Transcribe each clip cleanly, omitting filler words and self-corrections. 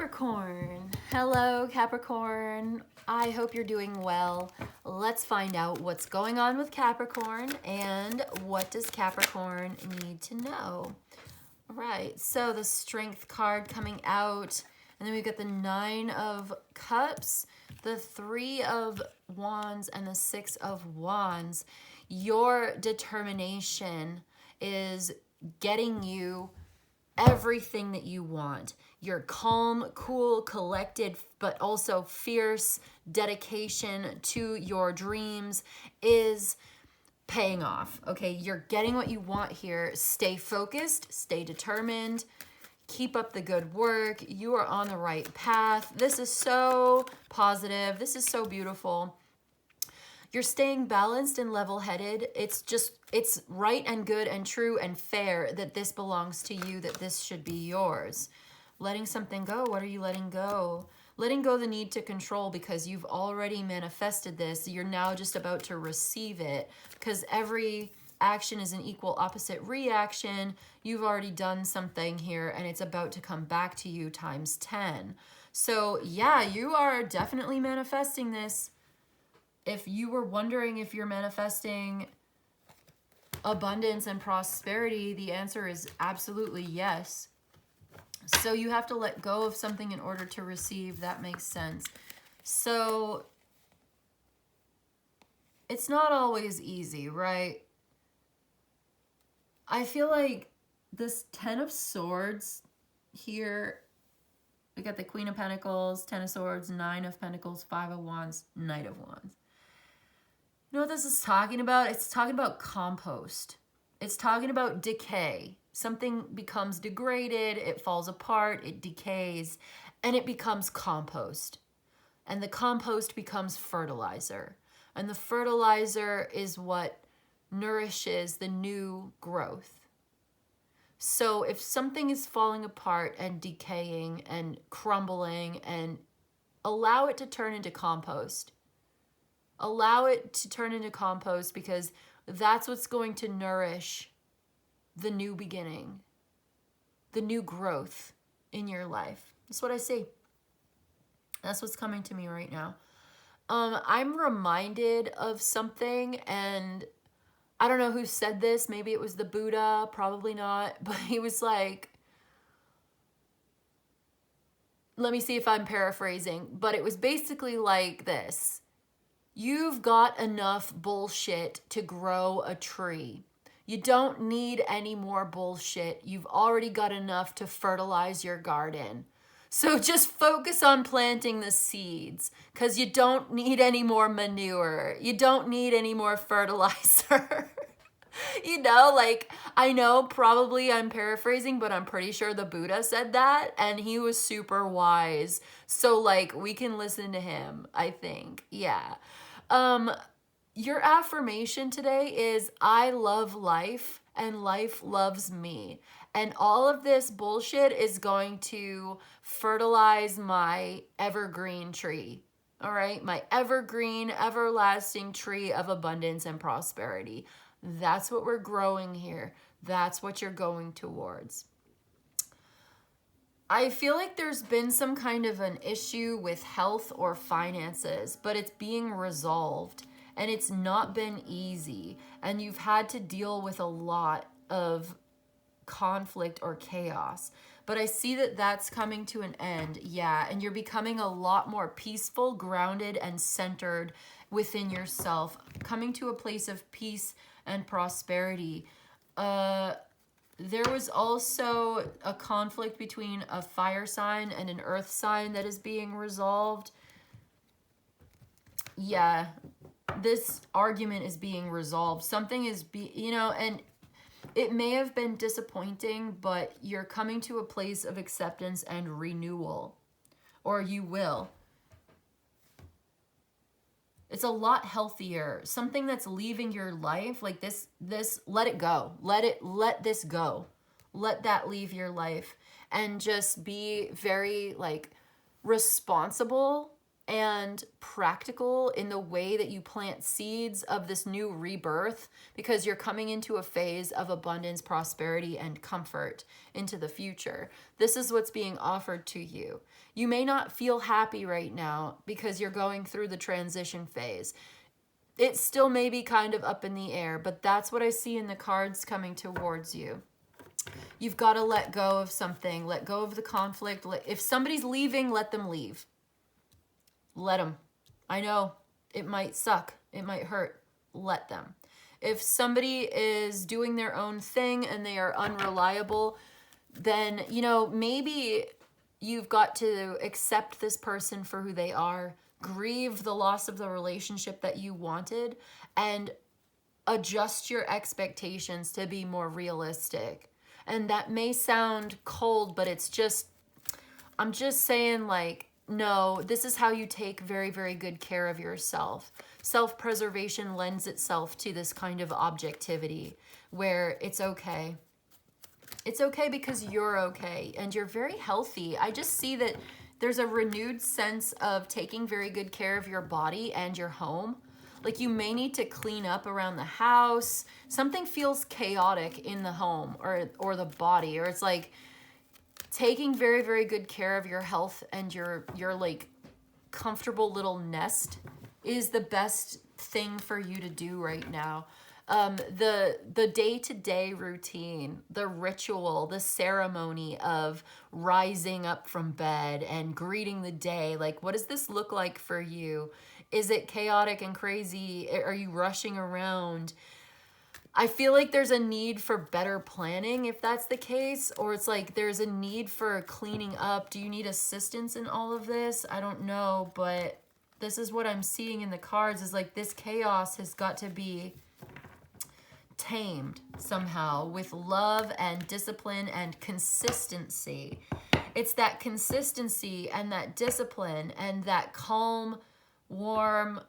Capricorn. Hello, Capricorn. I hope you're doing well. Let's find out what's going on with Capricorn and what does Capricorn need to know. All right, so the Strength card coming out, and then we've got the Nine of Cups, the Three of Wands, and the Six of Wands. Your determination is getting you everything that you want. Your calm, cool, collected, but also fierce dedication to your dreams is paying off. Okay, you're getting what you want here. Stay focused, stay determined, keep up the good work. You are on the right path. This is so positive. This is so beautiful. You're staying balanced and level-headed. It's right and good and true and fair that this belongs to you, that this should be yours. Letting something go. What are you letting go? Letting go the need to control, because you've already manifested this. You're now just about to receive it, because every action is an equal opposite reaction. You've already done something here and it's about to come back to you times 10. So yeah, you are definitely manifesting this. If you were wondering if you're manifesting abundance and prosperity, the answer is absolutely yes. So you have to let go of something in order to receive. That makes sense. So it's not always easy, right? I feel like this 10 of Swords here, we got the Queen of Pentacles, 10 of Swords, 9 of Pentacles, 5 of Wands, Knight of Wands. You know what this is talking about? It's talking about compost. It's talking about decay. Something becomes degraded, it falls apart, it decays, and it becomes compost. And the compost becomes fertilizer. And the fertilizer is what nourishes the new growth. So if something is falling apart and decaying and crumbling, and allow it to turn into compost. Allow it to turn into compost, because that's what's going to nourish the new beginning, the new growth in your life. That's what I see. That's what's coming to me right now. I'm reminded of something, and I don't know who said this. Maybe it was the Buddha, probably not. But he was like, let me see if I'm paraphrasing, but it was basically like this. You've got enough bullshit to grow a tree. You don't need any more bullshit. You've already got enough to fertilize your garden. So just focus on planting the seeds, because you don't need any more manure. You don't need any more fertilizer. You know, like, I know probably I'm paraphrasing, but I'm pretty sure the Buddha said that, and he was super wise. So like, we can listen to him, I think. Yeah. Your affirmation today is, I love life and life loves me. And all of this bullshit is going to fertilize my evergreen tree. All right? My evergreen, everlasting tree of abundance and prosperity. That's what we're growing here. That's what you're going towards. I feel like there's been some kind of an issue with health or finances, but it's being resolved, and it's not been easy, and you've had to deal with a lot of conflict or chaos. But I see that that's coming to an end, yeah, and you're becoming a lot more peaceful, grounded, and centered within yourself, coming to a place of peace and prosperity. There was also a conflict between a fire sign and an earth sign that is being resolved. Yeah, this argument is being resolved. Something is, and it may have been disappointing, but you're coming to a place of acceptance and renewal, or you will. It's a lot healthier. Something that's leaving your life, like this, let it go. Let this go. Let that leave your life, and just be very like responsible and practical in the way that you plant seeds of this new rebirth, because you're coming into a phase of abundance, prosperity, and comfort into the future. This is what's being offered to you. You may not feel happy right now because you're going through the transition phase. It still may be kind of up in the air, but that's what I see in the cards coming towards you. You've got to let go of something, let go of the conflict. If somebody's leaving, let them leave. Let them. I know it might suck. It might hurt. Let them. If somebody is doing their own thing and they are unreliable, then, you know, maybe you've got to accept this person for who they are, grieve the loss of the relationship that you wanted, and adjust your expectations to be more realistic. And that may sound cold, but it's just, I'm just saying, like, no, this is how you take very, very good care of yourself. Self-preservation lends itself to this kind of objectivity where it's okay. It's okay because you're okay and you're very healthy. I just see that there's a renewed sense of taking very good care of your body and your home. Like, you may need to clean up around the house. Something feels chaotic in the home or the body, or it's like taking very, very good care of your health and your like comfortable little nest is the best thing for you to do right now. The day-to-day routine, the ritual, the ceremony of rising up from bed and greeting the day, like, what does this look like for you? Is it chaotic and crazy? Are you rushing around? I feel like there's a need for better planning if that's the case, or it's like there's a need for cleaning up. Do you need assistance in all of this? I don't know, but this is what I'm seeing in the cards, is like this chaos has got to be tamed somehow with love and discipline and consistency. It's that consistency and that discipline and that calm, warm,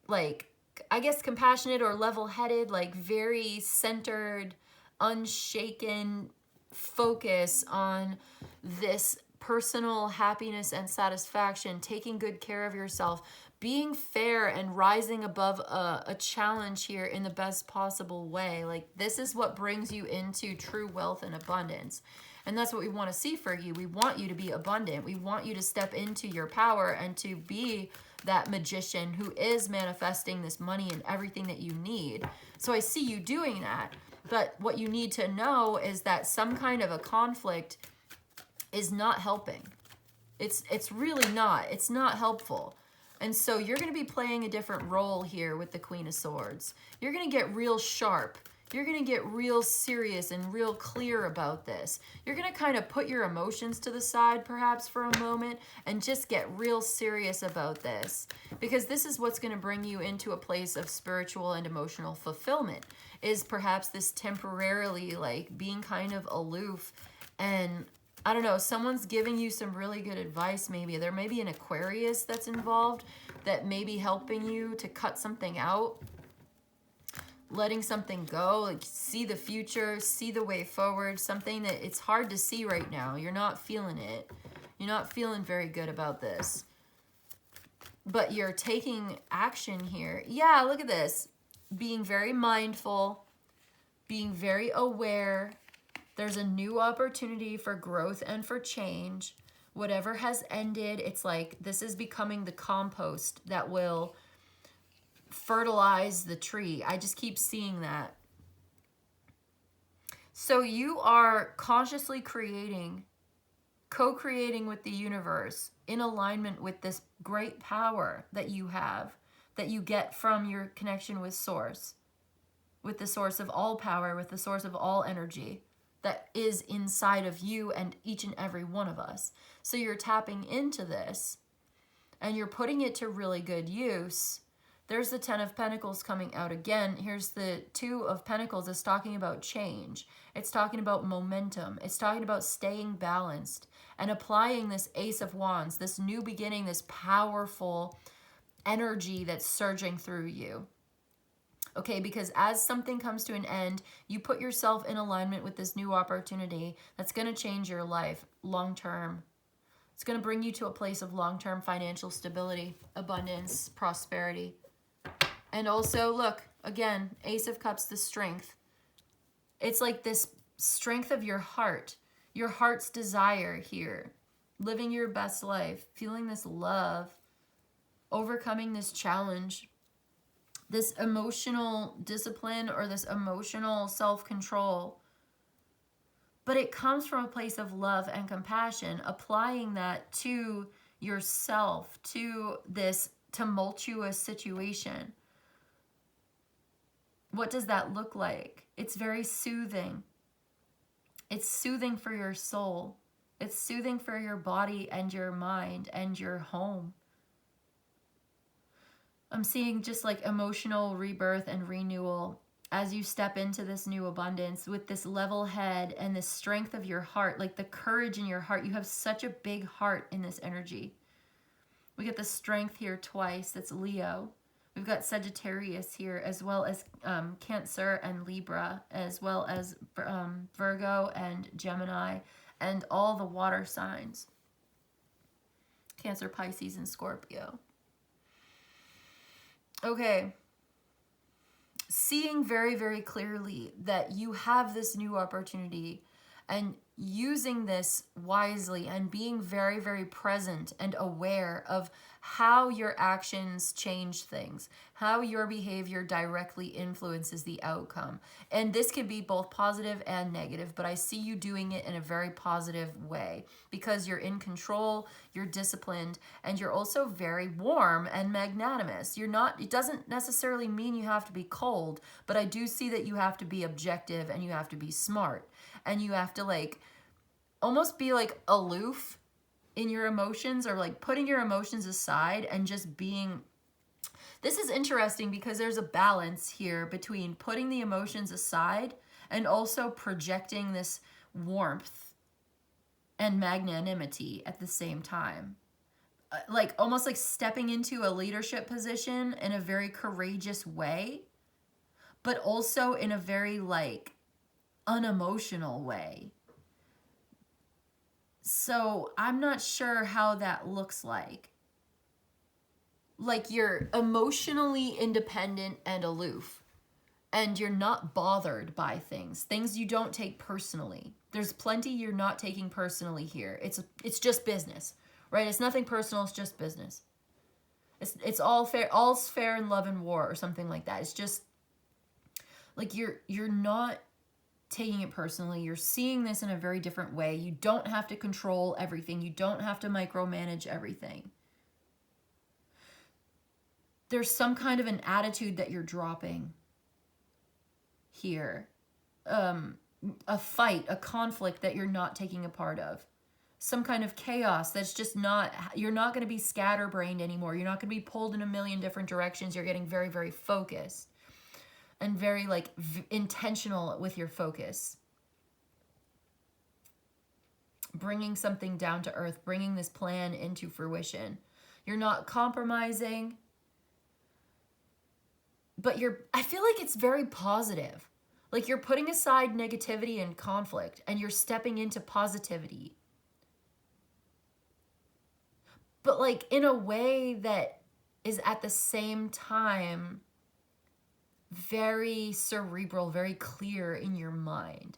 like, I guess compassionate or level-headed, like very centered, unshaken focus on this personal happiness and satisfaction, taking good care of yourself, being fair and rising above a challenge here in the best possible way. Like, this is what brings you into true wealth and abundance. And that's what we want to see for you. We want you to be abundant. We want you to step into your power and to be that magician who is manifesting this money and everything that you need. So I see you doing that. But what you need to know is that some kind of a conflict is not helping. It's really not. It's not helpful. And so you're going to be playing a different role here with the Queen of Swords. You're going to get real sharp. You're going to get real serious and real clear about this. You're going to kind of put your emotions to the side perhaps for a moment and just get real serious about this, because this is what's going to bring you into a place of spiritual and emotional fulfillment, is perhaps this temporarily like being kind of aloof. And I don't know, someone's giving you some really good advice. Maybe there may be an Aquarius that's involved that may be helping you to cut something out, letting something go, like see the future, see the way forward, something that it's hard to see right now. You're not feeling it. You're not feeling very good about this. But you're taking action here. Yeah, look at this. Being very mindful, being very aware. There's a new opportunity for growth and for change. Whatever has ended, it's like this is becoming the compost that will fertilize the tree. I just keep seeing that. So you are consciously creating, co-creating with the universe in alignment with this great power that you have, that you get from your connection with Source, with the source of all power, with the source of all energy that is inside of you and each and every one of us. So you're tapping into this and you're putting it to really good use. There's the 10 of Pentacles coming out again. Here's the 2 of Pentacles. It's talking about change. It's talking about momentum. It's talking about staying balanced and applying this Ace of Wands, this new beginning, this powerful energy that's surging through you. Okay, because as something comes to an end, you put yourself in alignment with this new opportunity that's going to change your life long term. It's going to bring you to a place of long-term financial stability, abundance, prosperity. And also, look, again, Ace of Cups, the strength. It's like this strength of your heart's desire here. Living your best life, feeling this love, overcoming this challenge, this emotional discipline or this emotional self-control. But it comes from a place of love and compassion, applying that to yourself, to this tumultuous situation. What does that look like? It's very soothing. It's soothing for your soul. It's soothing for your body and your mind and your home. I'm seeing just like emotional rebirth and renewal as you step into this new abundance with this level head and the strength of your heart, like the courage in your heart. You have such a big heart in this energy. We get the strength here twice. That's Leo. We've got Sagittarius here, as well as Cancer and Libra, as well as Virgo and Gemini, and all the water signs. Cancer, Pisces, and Scorpio. Okay. Seeing very, very clearly that you have this new opportunity and using this wisely and being very, very present and aware of how your actions change things, how your behavior directly influences the outcome. And this can be both positive and negative, but I see you doing it in a very positive way because you're in control, you're disciplined, and you're also very warm and magnanimous. You're not, it doesn't necessarily mean you have to be cold, but I do see that you have to be objective and you have to be smart and you have to like almost be like aloof in your emotions, or like putting your emotions aside and just being. This is interesting because there's a balance here between putting the emotions aside and also projecting this warmth and magnanimity at the same time. Like almost like stepping into a leadership position in a very courageous way, but also in a very like unemotional way. So I'm not sure how that looks like. Like you're emotionally independent and aloof, and you're not bothered by things you don't take personally. There's plenty you're not taking personally here. It's just business, right? It's nothing personal, it's just business. It's all fair, all's fair in love and war, or something like that. It's just like you're not taking it personally. You're seeing this in a very different way. You don't have to control everything. You don't have to micromanage everything. There's some kind of an attitude that you're dropping here. A fight, a conflict that you're not taking a part of. Some kind of chaos that's just not, you're not going to be scatterbrained anymore. You're not going to be pulled in a million different directions. You're getting very, very focused. And very like intentional with your focus. Bringing something down to earth, bringing this plan into fruition. You're not compromising, but I feel like it's very positive. Like you're putting aside negativity and conflict and you're stepping into positivity. But like in a way that is at the same time very cerebral, very clear in your mind.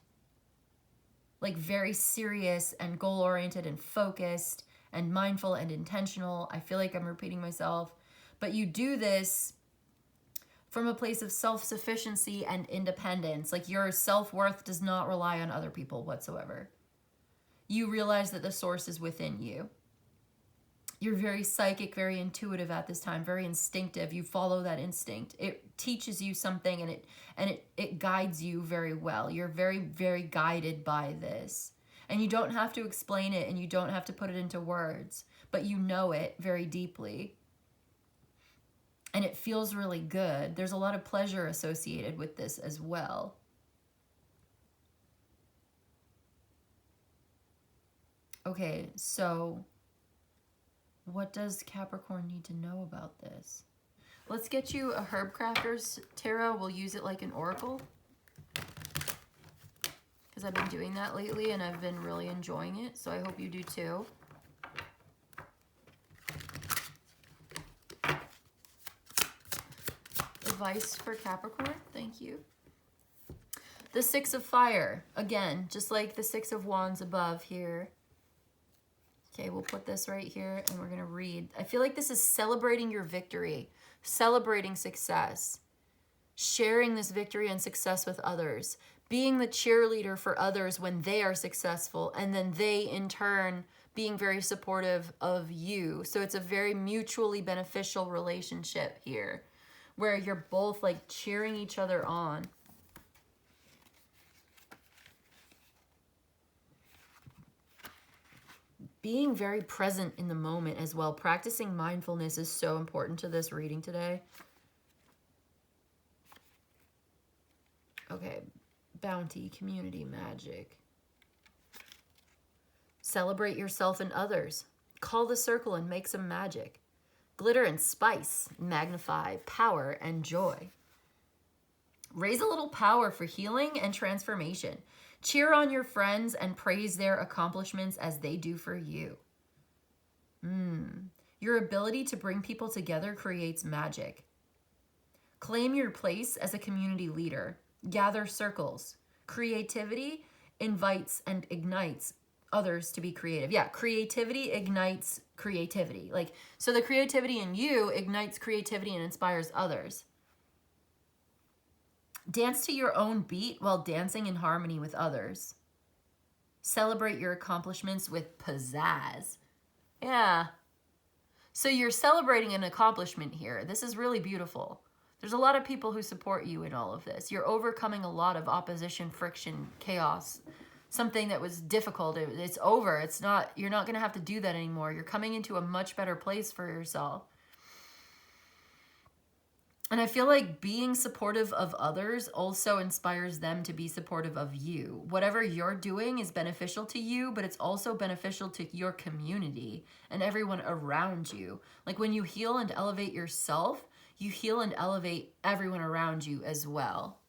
Like very serious and goal-oriented and focused and mindful and intentional. I feel like I'm repeating myself. But you do this from a place of self-sufficiency and independence. Like your self-worth does not rely on other people whatsoever. You realize that the source is within you. You're very psychic, very intuitive at this time, very instinctive. You follow that instinct. It teaches you something and it guides you very well. You're very, very guided by this. And you don't have to explain it and you don't have to put it into words, but you know it very deeply. And it feels really good. There's a lot of pleasure associated with this as well. Okay, so what does Capricorn need to know about this? Let's get you a Herb Crafters Tarot. We'll use it like an oracle. Because I've been doing that lately and I've been really enjoying it. So I hope you do too. advice for Capricorn. Thank you. The Six of Fire. Again, just like the Six of Wands above here. Okay, we'll put this right here and we're going to read. I feel like this is celebrating your victory, celebrating success, sharing this victory and success with others, being the cheerleader for others when they are successful, and then they in turn being very supportive of you. So it's a very mutually beneficial relationship here where you're both like cheering each other on. Being very present in the moment as well. Practicing mindfulness is so important to this reading today. Okay, bounty, community, magic. Celebrate yourself and others. Call the circle and make some magic. Glitter and spice, magnify power and joy. Raise a little power for healing and transformation. Cheer on your friends and praise their accomplishments as they do for you. Your ability to bring people together creates magic. Claim your place as a community leader. Gather circles. Creativity invites and ignites others to be creative. Yeah, creativity ignites creativity. Like, so the creativity in you ignites creativity and inspires others. Dance to your own beat while dancing in harmony with others. Celebrate your accomplishments with pizzazz. Yeah. So you're celebrating an accomplishment here. This is really beautiful. There's a lot of people who support you in all of this. You're overcoming a lot of opposition, friction, chaos. Something that was difficult. It's over. It's not, you're not going to have to do that anymore. You're coming into a much better place for yourself. And I feel like being supportive of others also inspires them to be supportive of you. Whatever you're doing is beneficial to you, but it's also beneficial to your community and everyone around you. Like when you heal and elevate yourself, you heal and elevate everyone around you as well.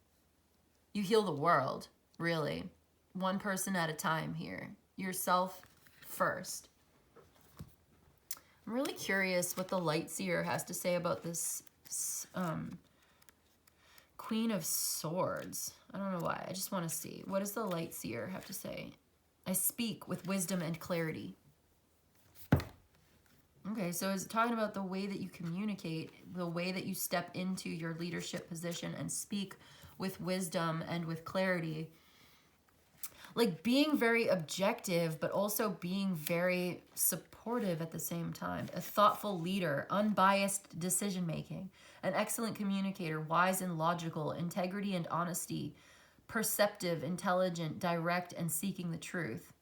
You heal the world, really. One person at a time here. Yourself first. I'm really curious what the Light Seer has to say about this Queen of Swords. I don't know why. I just want to see. What does the Light Seer have to say? I speak with wisdom and clarity. Okay, so is it talking about the way that you communicate, the way that you step into your leadership position and speak with wisdom and with clarity? Like being very objective, but also being very supportive at the same time. A thoughtful leader, unbiased decision-making, an excellent communicator, wise and logical, integrity and honesty, perceptive, intelligent, direct, and seeking the truth.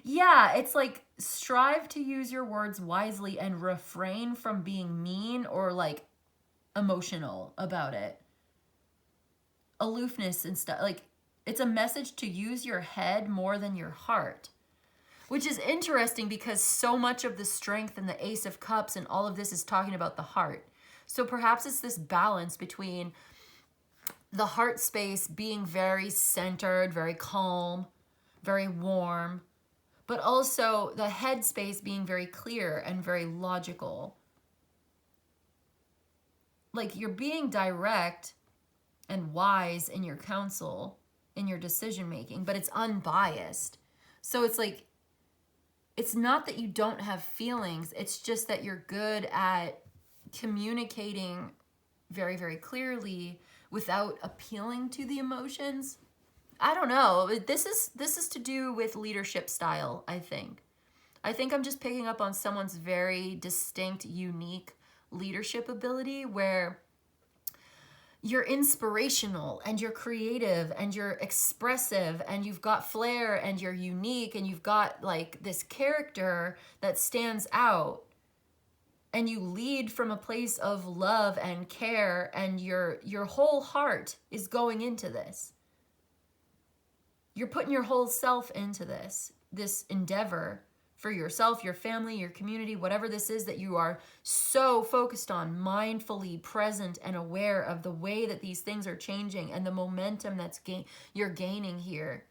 Yeah, it's like strive to use your words wisely and refrain from being mean or like emotional about it. Aloofness and stuff. Like, it's a message to use your head more than your heart, which is interesting because so much of the strength and the Ace of Cups and all of this is talking about the heart. So perhaps it's this balance between the heart space being very centered, very calm, very warm, but also the head space being very clear and very logical. Like you're being direct and wise in your counsel, in your decision making, but it's unbiased. So it's like, it's not that you don't have feelings, it's just that you're good at communicating very, very clearly without appealing to the emotions. I don't know. This is to do with leadership style, I think. I think I'm just picking up on someone's very distinct, unique leadership ability where you're inspirational and you're creative and you're expressive and you've got flair and you're unique and you've got like this character that stands out and you lead from a place of love and care and your whole heart is going into this. You're putting your whole self into this endeavor for yourself, your family, your community, whatever this is that you are so focused on, mindfully present and aware of the way that these things are changing and the momentum that's you're gaining here.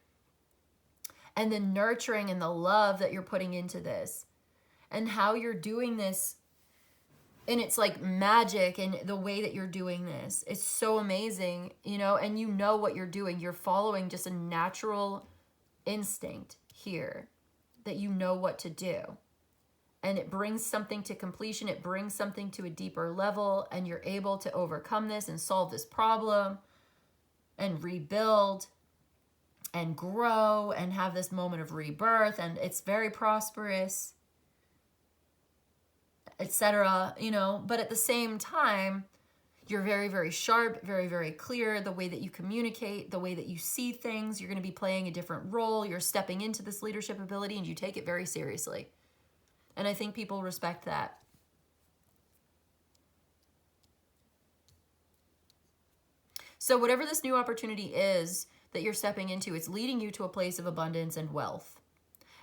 And the nurturing and the love that you're putting into this. And how you're doing this and it's like magic, and the way that you're doing this, it's so amazing, you know, and you know what you're doing. You're following just a natural instinct here, that you know what to do. And it brings something to completion. It brings something to a deeper level, and you're able to overcome this and solve this problem and rebuild and grow and have this moment of rebirth. And it's very prosperous, etc., you know. But at the same time, you're very, very sharp, very, very clear. The way that you communicate, the way that you see things, you're going to be playing a different role. You're stepping into this leadership ability, and you take it very seriously. And I think people respect that. So whatever this new opportunity is that you're stepping into, it's leading you to a place of abundance and wealth.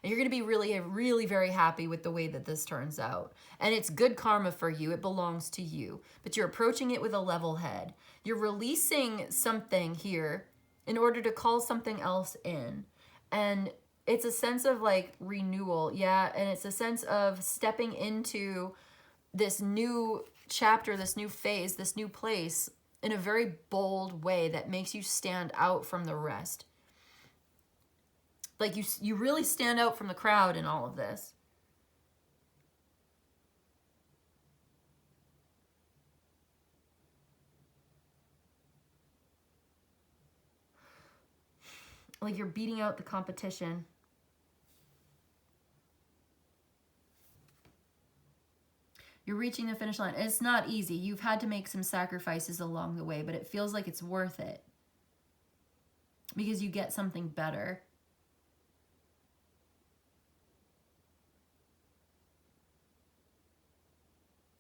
And you're going to be really, really very happy with the way that this turns out. And it's good karma for you. It belongs to you. But you're approaching it with a level head. You're releasing something here in order to call something else in. And it's a sense of like renewal, yeah. And it's a sense of stepping into this new chapter, this new phase, this new place in a very bold way that makes you stand out from the rest. Like you really stand out from the crowd in all of this. Like you're beating out the competition. You're reaching the finish line. It's not easy. You've had to make some sacrifices along the way, but it feels like it's worth it because you get something better.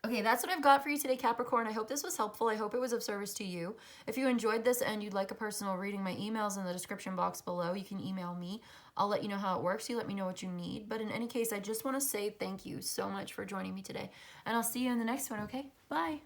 Okay, that's what I've got for you today, Capricorn. I hope this was helpful. I hope it was of service to you. If you enjoyed this and you'd like a personal reading, my email's in the description box below. You can email me. I'll let you know how it works. You let me know what you need. But in any case, I just want to say thank you so much for joining me today. And I'll see you in the next one, okay? Bye.